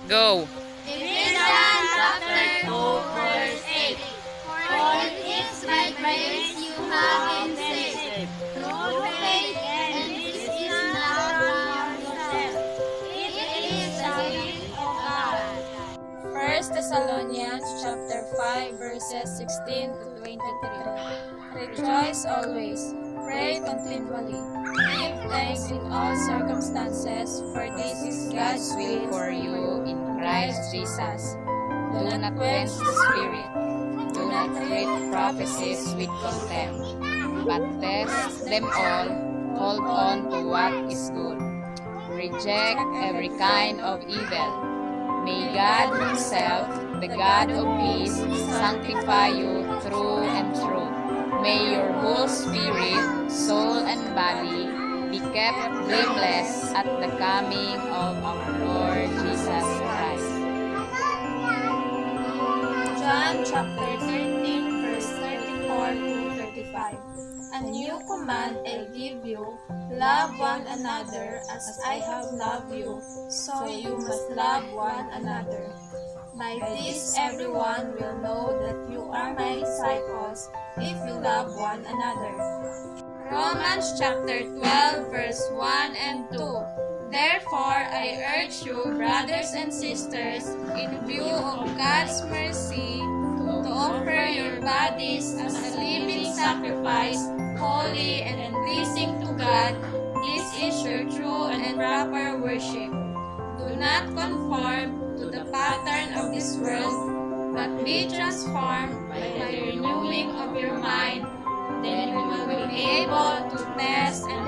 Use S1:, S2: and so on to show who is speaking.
S1: Go!
S2: Ephesians chapter 2, verse 8. For it is by grace you have been saved, through faith, and this is not from yourself. It is the gift of God.
S3: 1 Thessalonians chapter 5 verses 16 to 23. Rejoice always, pray continually, give thanks in all circumstances, for this is God's will
S1: For you in Christ Jesus. Do not quench the Spirit. Do not treat prophecies with contempt, but test them all. Hold on to what is good. Reject every kind of evil. May God Himself, the God of peace, sanctify you through and through. May your whole spirit, soul, and body be kept blameless at the coming of our Lord Jesus Christ.
S3: John chapter 13 verse 34 to 35. A new command I give you, love one another as I have loved you, so you must love one another. By this everyone will know that you are my disciples, if you love one another. Romans chapter 12 verse 1 and 2. Therefore, I urge you, brothers and sisters, in view of God's mercy, to offer your bodies as a living sacrifice, holy and pleasing to God. This is your true and proper worship. Do not conform to the pattern of this world, but be transformed by the renewing of your mind. Then you will be able to test and